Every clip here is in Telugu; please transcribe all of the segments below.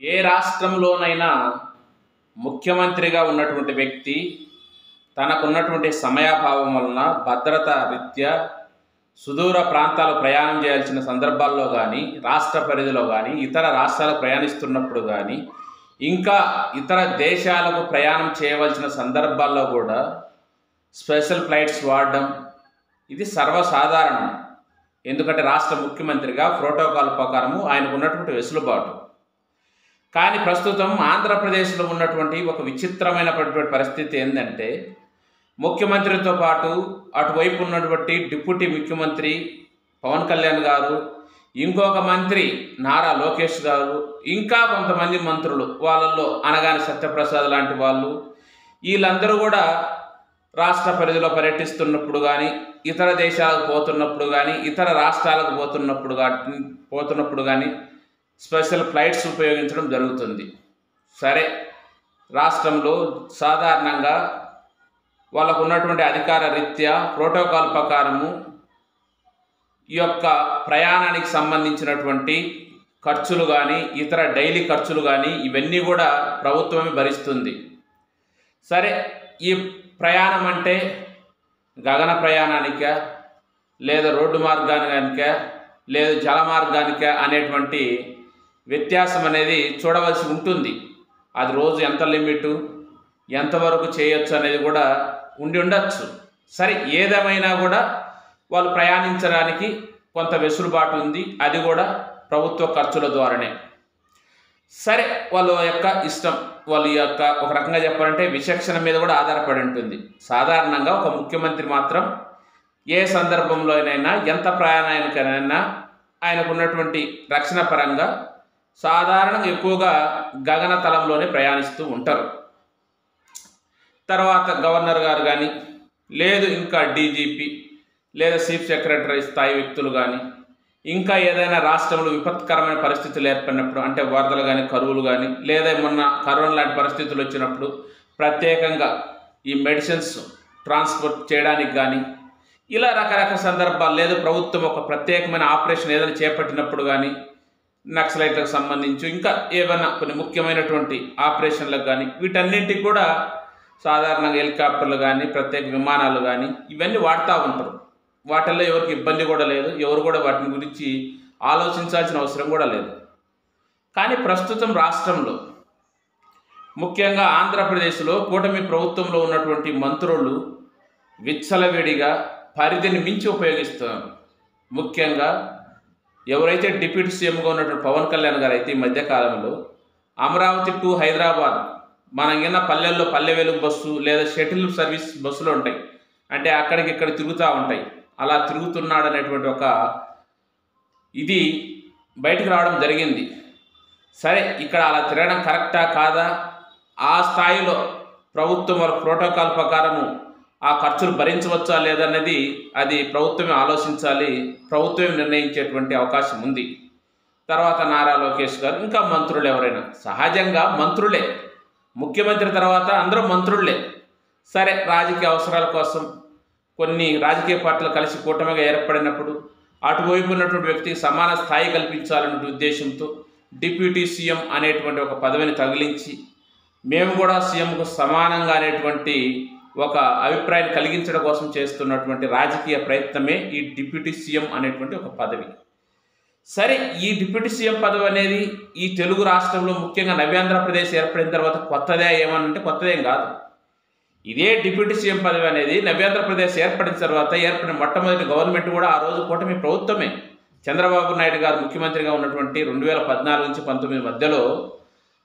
ఏ రాష్ట్రంలోనైనా ముఖ్యమంత్రిగా ఉన్నటువంటి వ్యక్తి తనకున్నటువంటి సమయాభావం వలన భద్రత రీత్యా సుదూర ప్రాంతాలు ప్రయాణం చేయాల్సిన సందర్భాల్లో కానీ రాష్ట్ర పరిధిలో కానీ ఇతర రాష్ట్రాలకు ప్రయాణిస్తున్నప్పుడు కానీ ఇంకా ఇతర దేశాలకు ప్రయాణం చేయవలసిన సందర్భాల్లో కూడా స్పెషల్ ఫ్లైట్స్ వాడడం ఇది సర్వసాధారణం. ఎందుకంటే రాష్ట్ర ముఖ్యమంత్రిగా ప్రోటోకాల్ ప్రకారము ఆయనకు ఉన్నటువంటి వెసులుబాటు. కానీ ప్రస్తుతం ఆంధ్రప్రదేశ్లో ఉన్నటువంటి ఒక విచిత్రమైనటువంటి పరిస్థితి ఏంటంటే ముఖ్యమంత్రితో పాటు అటువైపు ఉన్నటువంటి డిప్యూటీ ముఖ్యమంత్రి పవన్ కళ్యాణ్ గారు, ఇంకొక మంత్రి నారా లోకేష్ గారు, ఇంకా కొంతమంది మంత్రులు వాళ్ళల్లో అనగాని సత్యప్రసాద్ లాంటి వాళ్ళు వీళ్ళందరూ కూడా రాష్ట్ర పరిధిలో పర్యటిస్తున్నప్పుడు కానీ ఇతర దేశాలకు పోతున్నప్పుడు కానీ ఇతర రాష్ట్రాలకు పోతున్నప్పుడు కానీ స్పెషల్ ఫ్లైట్స్ ఉపయోగించడం జరుగుతుంది. సరే, రాష్ట్రంలో సాధారణంగా వాళ్ళకు ఉన్నటువంటి అధికార రీత్యా ప్రోటోకాల్ ప్రకారము ఈ యొక్క ప్రయాణానికి సంబంధించినటువంటి ఖర్చులు కానీ ఇతర డైలీ ఖర్చులు కానీ ఇవన్నీ కూడా ప్రభుత్వమే భరిస్తుంది. సరే, ఈ ప్రయాణం అంటే గగన ప్రయాణానికా లేదా రోడ్డు మార్గానికా లేదా జల మార్గానికా అనేటువంటి వ్యత్యాసం అనేది చూడవలసి ఉంటుంది. అది రోజు ఎంత లిమిటు, ఎంతవరకు చేయొచ్చు అనేది కూడా ఉండొచ్చు. సరే, ఏదేమైనా కూడా వాళ్ళు ప్రయాణించడానికి కొంత వెసులుబాటు ఉంది. అది కూడా ప్రభుత్వ ఖర్చుల ద్వారానే. సరే, వాళ్ళ యొక్క ఇష్టం, వాళ్ళ యొక్క ఒక రకంగా చెప్పాలంటే విచక్షణ మీద కూడా ఆధారపడి ఉంటుంది. సాధారణంగా ఒక ముఖ్యమంత్రి మాత్రం ఏ సందర్భంలోనైనా ఎంత ప్రయాణానికైనా ఆయనకు ఉన్నటువంటి రక్షణ పరంగా సాధారణంగా ఎక్కువగా గగన తలంలోనే ప్రయాణిస్తూ ఉంటారు. తర్వాత గవర్నర్ గారు కానీ లేదు ఇంకా డీజీపీ లేదా చీఫ్ సెక్రటరీ స్థాయి వ్యక్తులు కానీ ఇంకా ఏదైనా రాష్ట్రంలో విపత్కరమైన పరిస్థితులు ఏర్పడినప్పుడు అంటే వరదలు కానీ కరువులు కానీ లేదా మొన్న కరోనా లాంటి పరిస్థితులు వచ్చినప్పుడు ప్రత్యేకంగా ఈ మెడిసిన్స్ ట్రాన్స్పోర్ట్ చేయడానికి కానీ ఇలా రకరకాల సందర్భాలు లేదు ప్రభుత్వం ఒక ప్రత్యేకమైన ఆపరేషన్ ఏదైనా చేపట్టినప్పుడు కానీ నక్సలైట్లకు సంబంధించి ఇంకా ఏమైనా కొన్ని ముఖ్యమైనటువంటి ఆపరేషన్లకు కానీ వీటన్నింటికి కూడా సాధారణంగా హెలికాప్టర్లు కానీ ప్రత్యేక విమానాలు కానీ ఇవన్నీ వాడుతూ ఉంటారు. వాటిల్లో ఎవరికి ఇబ్బంది కూడా లేదు, ఎవరు కూడా వాటిని గురించి ఆలోచించాల్సిన అవసరం కూడా లేదు. కానీ ప్రస్తుతం రాష్ట్రంలో ముఖ్యంగా ఆంధ్రప్రదేశ్లో కూటమి ప్రభుత్వంలో ఉన్నటువంటి మంత్రులు విచ్చలవిడిగా పరిధిని మించి ఉపయోగిస్తున్నారు. ముఖ్యంగా ఎవరైతే డిప్యూటీ సీఎంగా ఉన్నటువంటి పవన్ కళ్యాణ్ గారు అయితే ఈ మధ్యకాలంలో అమరావతి టు హైదరాబాద్ మనకిన్న పల్లెల్లో పల్లె వెలుగు బస్సు లేదా షటిల్ సర్వీస్ బస్సులు ఉంటాయి, అంటే అక్కడికి ఇక్కడ తిరుగుతూ ఉంటాయి. అలా తిరుగుతున్నాడు అనేటువంటి ఒక ఇది బయటికి రావడం జరిగింది. సరే, ఇక్కడ అలా తిరగడం కరెక్టా కాదా, ఆ స్థాయిలో ప్రభుత్వం వారి ప్రోటోకాల్ ప్రకారము ఆ ఖర్చులు భరించవచ్చా లేదన్నది అది ప్రభుత్వమే ఆలోచించాలి, ప్రభుత్వమే నిర్ణయించేటువంటి అవకాశం ఉంది. తర్వాత నారా లోకేష్ గారు ఇంకా మంత్రులు ఎవరైనా సహజంగా మంత్రులే, ముఖ్యమంత్రి తర్వాత అందరూ మంత్రులే. సరే, రాజకీయ అవసరాల కోసం కొన్ని రాజకీయ పార్టీలు కలిసి కూటమిగా ఏర్పడినప్పుడు అటువైపు ఉన్నటువంటి వ్యక్తికి సమాన స్థాయి కల్పించాలనే ఉద్దేశంతో డిప్యూటీ సీఎం అనేటువంటి ఒక పదవిని తగిలించి మేము కూడా సీఎంకు సమానంగా అనేటువంటి ఒక అభిప్రాయాన్ని కలిగించడం కోసం చేస్తున్నటువంటి రాజకీయ ప్రయత్నమే ఈ డిప్యూటీ సీఎం అనేటువంటి ఒక పదవి. సరే, ఈ డిప్యూటీ సీఎం పదవి అనేది ఈ తెలుగు రాష్ట్రంలో ముఖ్యంగా నవ్యాంధ్రప్రదేశ్ ఏర్పడిన తర్వాత కొత్తదే ఏమనంటే కొత్తదేం కాదు. ఇదే డిప్యూటీ సీఎం పదవి అనేది నవ్యాంధ్రప్రదేశ్ ఏర్పడిన తర్వాత ఏర్పడిన మొట్టమొదటి గవర్నమెంట్ కూడా ఆ రోజు కూటమి ప్రభుత్వమే. చంద్రబాబు నాయుడు గారు ముఖ్యమంత్రిగా ఉన్నటువంటి 2014 నుంచి 19 మధ్యలో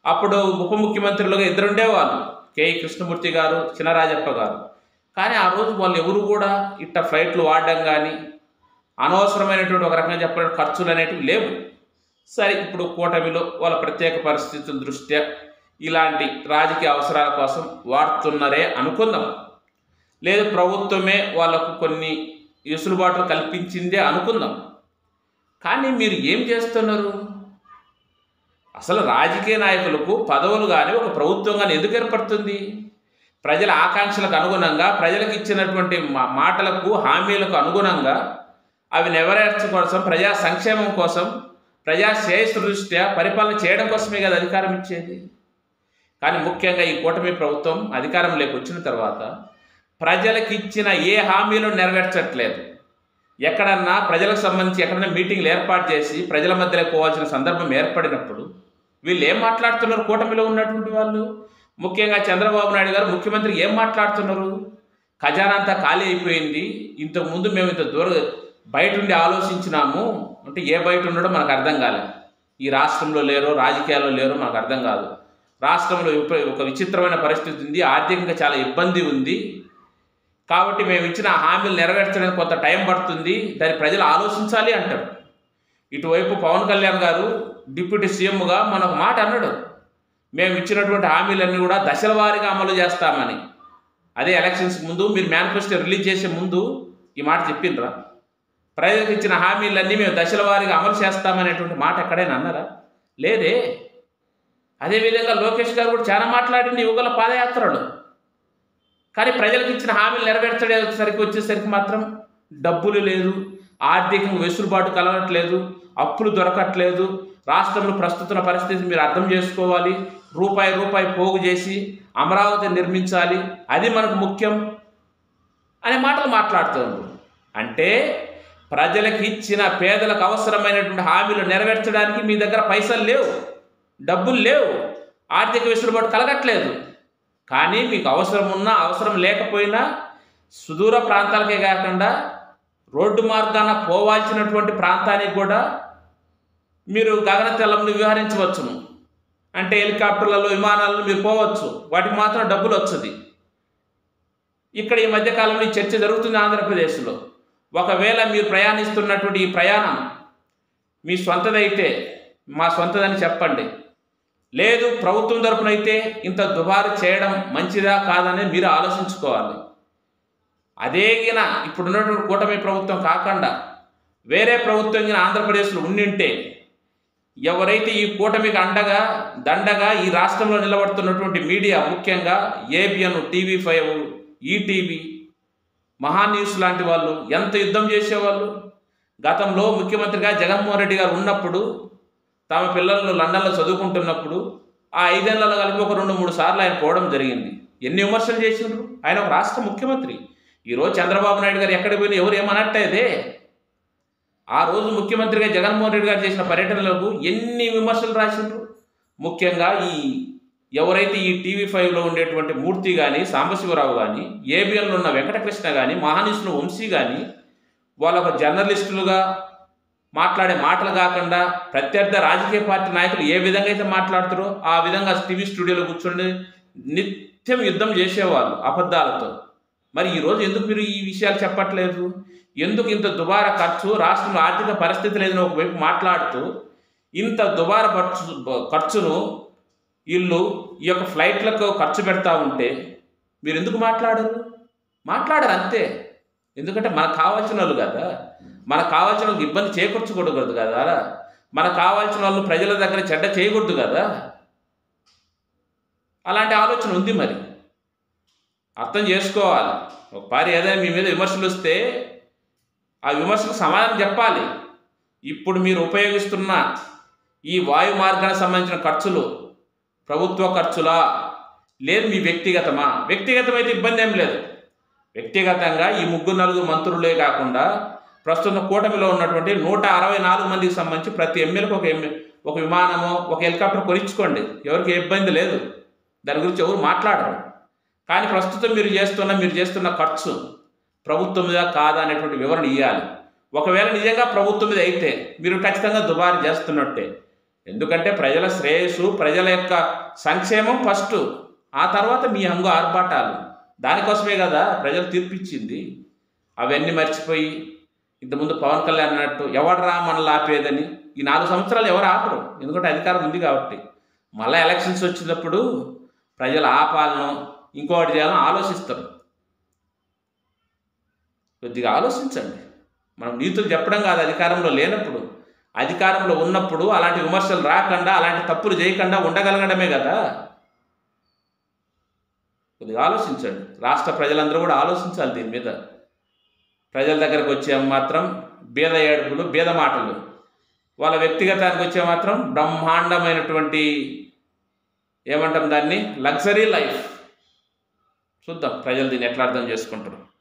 అప్పుడు ఉప ముఖ్యమంత్రులుగా ఇద్దరుండేవాళ్ళు, కె కృష్ణమూర్తి గారు, చినరాజప్ప గారు. కానీ ఆ రోజు వాళ్ళు ఎవరు కూడా ఇట్ట ఫ్లైట్లు వాడడం కానీ అనవసరమైనటువంటి ఒక రకంగా చెప్పాలంటే ఖర్చులు అనేటివి లేవు. సరే, ఇప్పుడు కూటమిలో వాళ్ళ ప్రత్యేక పరిస్థితుల దృష్ట్యా ఇలాంటి రాజకీయ అవసరాల కోసం వాడుతున్నారే అనుకుందాం, లేదు ప్రభుత్వమే వాళ్ళకు కొన్ని వెసులుబాట్లు కల్పించిందే అనుకుందాం. కానీ మీరు ఏం చేస్తున్నారు? అసలు రాజకీయ నాయకులకు పదవులు కానీ ఒక ప్రభుత్వం కానీ ఎందుకు ఏర్పడుతుంది? ప్రజల ఆకాంక్షలకు అనుగుణంగా ప్రజలకు ఇచ్చినటువంటి మాటలకు హామీలకు అనుగుణంగా అవి నెరవేర్చడం కోసం ప్రజా సంక్షేమం కోసం ప్రజా శ్రేయస్సు దృష్ట్యా పరిపాలన చేయడం కోసమే కదా అధికారం ఇచ్చేది. కానీ ముఖ్యంగా ఈ కూటమి ప్రభుత్వం అధికారంలోకి వచ్చిన తర్వాత ప్రజలకు ఇచ్చిన ఏ హామీలు నెరవేర్చట్లేదు. ఎక్కడన్నా ప్రజలకు సంబంధించి ఎక్కడన్నా మీటింగ్లు ఏర్పాటు చేసి ప్రజల మధ్యలో పోవాల్సిన సందర్భం ఏర్పడినప్పుడు వీళ్ళు ఏం మాట్లాడుతున్నారు? కూటమిలో ఉన్నటువంటి వాళ్ళు, ముఖ్యంగా చంద్రబాబు నాయుడు గారు ముఖ్యమంత్రి ఏం మాట్లాడుతున్నారు? ఖజానా అంతా ఖాళీ అయిపోయింది, ఇంతకుముందు మేము ఇంత దూరం బయట ఉండి ఆలోచించినాము అంటే ఏ బయట ఉండడో మనకు అర్థం కాలేదు. ఈ రాష్ట్రంలో లేరో రాజకీయాల్లో లేరో మనకు అర్థం కాదు. రాష్ట్రంలో ఒక విచిత్రమైన పరిస్థితి ఉంది, ఆర్థికంగా చాలా ఇబ్బంది ఉంది, కాబట్టి మేము ఇచ్చిన హామీలు నెరవేర్చడానికి కొంత టైం పడుతుంది, దాన్ని ప్రజలు ఆలోచించాలి అంటారు. ఇటువైపు పవన్ కళ్యాణ్ గారు డిప్యూటీ సీఎంగా మనకు మాట అన్నాడు, మేము ఇచ్చినటువంటి హామీలన్నీ కూడా దశల వారీగా అమలు చేస్తామని. అదే ఎలక్షన్స్ ముందు మీరు మేనిఫెస్టో రిలీజ్ చేసే ముందు ఈ మాట చెప్పిండ్రా? ప్రజలకు ఇచ్చిన హామీలన్నీ మేము దశల వారీగా అమలు చేస్తామనేటువంటి మాట ఎక్కడైనా అన్నారా? లేదే. అదేవిధంగా లోకేష్ గారు కూడా చాలా మాట్లాడింది యువకుల పాదయాత్రలు. కానీ ప్రజలకు ఇచ్చిన హామీలు వచ్చేసరికి మాత్రం డబ్బులు లేదు, ఆర్థికంగా వెసులుబాటు కలగట్లేదు, అప్పులు దొరకట్లేదు, రాష్ట్రంలో ప్రస్తుత పరిస్థితి మీరు అర్థం చేసుకోవాలి, రూపాయి పోగు చేసి అమరావతి నిర్మించాలి, అది మనకు ముఖ్యం అనే మాటలు మాట్లాడుతున్నారు. అంటే ప్రజలకు ఇచ్చిన పేదలకు అవసరమైనటువంటి హామీలు నెరవేర్చడానికి మీ దగ్గర పైసలు లేవు, డబ్బులు లేవు, ఆర్థిక వెసులుబాటు కలగట్లేదు. కానీ మీకు అవసరం ఉన్నా అవసరం లేకపోయినా సుదూర ప్రాంతాలకే కాకుండా రోడ్డు మార్గాన పోవాల్సినటువంటి ప్రాంతానికి కూడా మీరు గగనతలంలో విహరించవచ్చును. అంటే హెలికాప్టర్లలో విమానాలలో మీరు పోవచ్చు, వాటికి మాత్రం డబ్బులు వస్తుంది. ఇక్కడ ఈ మధ్యకాలంలో ఈ చర్చ జరుగుతుంది ఆంధ్రప్రదేశ్లో. ఒకవేళ మీరు ప్రయాణిస్తున్నటువంటి ఈ ప్రయాణం మీ సొంతదైతే మా సొంతదని చెప్పండి, లేదు ప్రభుత్వం తరపున అయితే ఇంత దుబారు చేయడం మంచిదా కాదని మీరు ఆలోచించుకోవాలి. అదేగిన ఇప్పుడున్నటువంటి కూటమి ప్రభుత్వం కాకుండా వేరే ప్రభుత్వం ఆంధ్రప్రదేశ్లో ఉండింటే, ఎవరైతే ఈ కూటమికి అండగా దండగా ఈ రాష్ట్రంలో నిలబడుతున్నటువంటి మీడియా, ముఖ్యంగా ఏబిఎన్, TV5, ఈటీవీ, మహాన్యూస్ లాంటి వాళ్ళు ఎంత యుద్ధం చేసేవాళ్ళు. గతంలో ముఖ్యమంత్రిగా జగన్మోహన్ రెడ్డి గారు ఉన్నప్పుడు తమ పిల్లలను లండన్లో చదువుకుంటున్నప్పుడు ఆ 5 ఏళ్లలో కలిపి ఒక 2-3 సార్లు ఆయన పోవడం జరిగింది. ఎన్ని విమర్శలు చేసిండ్రు? ఆయన ఒక రాష్ట్ర ముఖ్యమంత్రి. ఈరోజు చంద్రబాబు నాయుడు గారు ఎక్కడికి పోయినా ఎవరు ఏమనట్టేదే. ఆ రోజు ముఖ్యమంత్రిగా జగన్మోహన్ రెడ్డి గారు చేసిన పర్యటనలకు ఎన్ని విమర్శలు రాసిండ్రు. ముఖ్యంగా ఎవరైతే ఈ TV5లో ఉండేటువంటి మూర్తి కానీ, సాంబశివరావు కానీ, ఏబిఎన్లో ఉన్న వెంకటకృష్ణ కానీ, మహాన్యూస్లో వంశీ కానీ, వాళ్ళొక జర్నలిస్టులుగా మాట్లాడే మాటలు కాకుండా ప్రత్యర్థి రాజకీయ పార్టీ నాయకులు ఏ విధంగా అయితే మాట్లాడుతారో ఆ విధంగా టీవీ స్టూడియోలో కూర్చొని నిత్యం యుద్ధం చేసేవాళ్ళు అబద్ధాలతో. మరి ఈరోజు ఎందుకు మీరు ఈ విషయాలు చెప్పట్లేదు? ఎందుకు ఇంత దుబారా ఖర్చు, రాష్ట్రంలో ఆర్థిక పరిస్థితి లేదని ఒకవైపు మాట్లాడుతూ ఇంత దుబారా ఖర్చును వీళ్ళు ఈ యొక్క ఫ్లైట్లకు ఖర్చు పెడతా ఉంటే మీరు ఎందుకు మాట్లాడరు అంతే. ఎందుకంటే మనకు కావాల్సిన వాళ్ళు కదా, మనకు కావాల్సిన వాళ్ళకి ఇబ్బంది చేకూర్చకూడదు కదా, మనకు కావాల్సిన వాళ్ళు ప్రజల దగ్గర చెడ్డ చేయకూడదు కదా. అలాంటి ఆలోచన ఉంది. మరి అర్థం చేసుకోవాలి. ఒకసారి ఏదైనా మీ మీద విమర్శలు వస్తే ఆ విమర్శకు సమాధానం చెప్పాలి. ఇప్పుడు మీరు ఉపయోగిస్తున్న ఈ వాయు మార్గానికి సంబంధించిన ఖర్చులు ప్రభుత్వ ఖర్చులా, లేదు మీ వ్యక్తిగతమా? వ్యక్తిగతమైతే ఇబ్బంది ఏం లేదు. వ్యక్తిగతంగా ఈ 3-4 మంత్రులే కాకుండా ప్రస్తుతం కూటమిలో ఉన్నటువంటి 164 మందికి సంబంధించి ప్రతి ఎమ్మెల్యేకి ఒక విమానమో ఒక హెలికాప్టర్ కొనిచ్చుకోండి, ఎవరికి ఇబ్బంది లేదు, దాని గురించి ఎవరు మాట్లాడరు. కానీ ప్రస్తుతం మీరు చేస్తున్న ఖర్చు ప్రభుత్వం మీద కాదా అనేటువంటి వివరణ ఇవ్వాలి. ఒకవేళ నిజంగా ప్రభుత్వం మీద అయితే మీరు ఖచ్చితంగా దుబారు చేస్తున్నట్టే. ఎందుకంటే ప్రజల శ్రేయస్సు, ప్రజల యొక్క సంక్షేమం ఫస్ట్, ఆ తర్వాత మీ హంగు ఆర్భాటాలు. దానికోసమే కదా ప్రజలు తీర్పిచ్చింది. అవన్నీ మర్చిపోయి ఇంతకుముందు పవన్ కళ్యాణ్ అన్నట్టు ఎవడరా మనల్ని ఆపేదని ఈ 4 సంవత్సరాలు ఎవరు ఆపరు, ఎందుకంటే అధికారం ఉంది కాబట్టి. మళ్ళీ ఎలక్షన్స్ వచ్చినప్పుడు ప్రజలు ఆపాలను ఇంకోటి చేయాలని ఆలోచిస్తారు. కొద్దిగా ఆలోచించండి. మనం నీతులు చెప్పడం కాదు అధికారంలో లేనప్పుడు, అధికారంలో ఉన్నప్పుడు అలాంటి విమర్శలు రాకుండా, అలాంటి తప్పులు చేయకుండా ఉండగలగడమే కదా. కొద్దిగా ఆలోచించండి. రాష్ట్ర ప్రజలందరూ కూడా ఆలోచించాలి దీని మీద. ప్రజల దగ్గరకు వచ్చే మాత్రం బీద ఏడుపులు, బీద మాటలు వాళ్ళ వ్యక్తిగతానికి వచ్చే మాత్రం బ్రహ్మాండమైనటువంటి ఏమంటాం దాన్ని, లగ్జరీ లైఫ్. చూద్దాం ప్రజలు దీన్ని ఎట్లా అర్థం చేసుకుంటారు.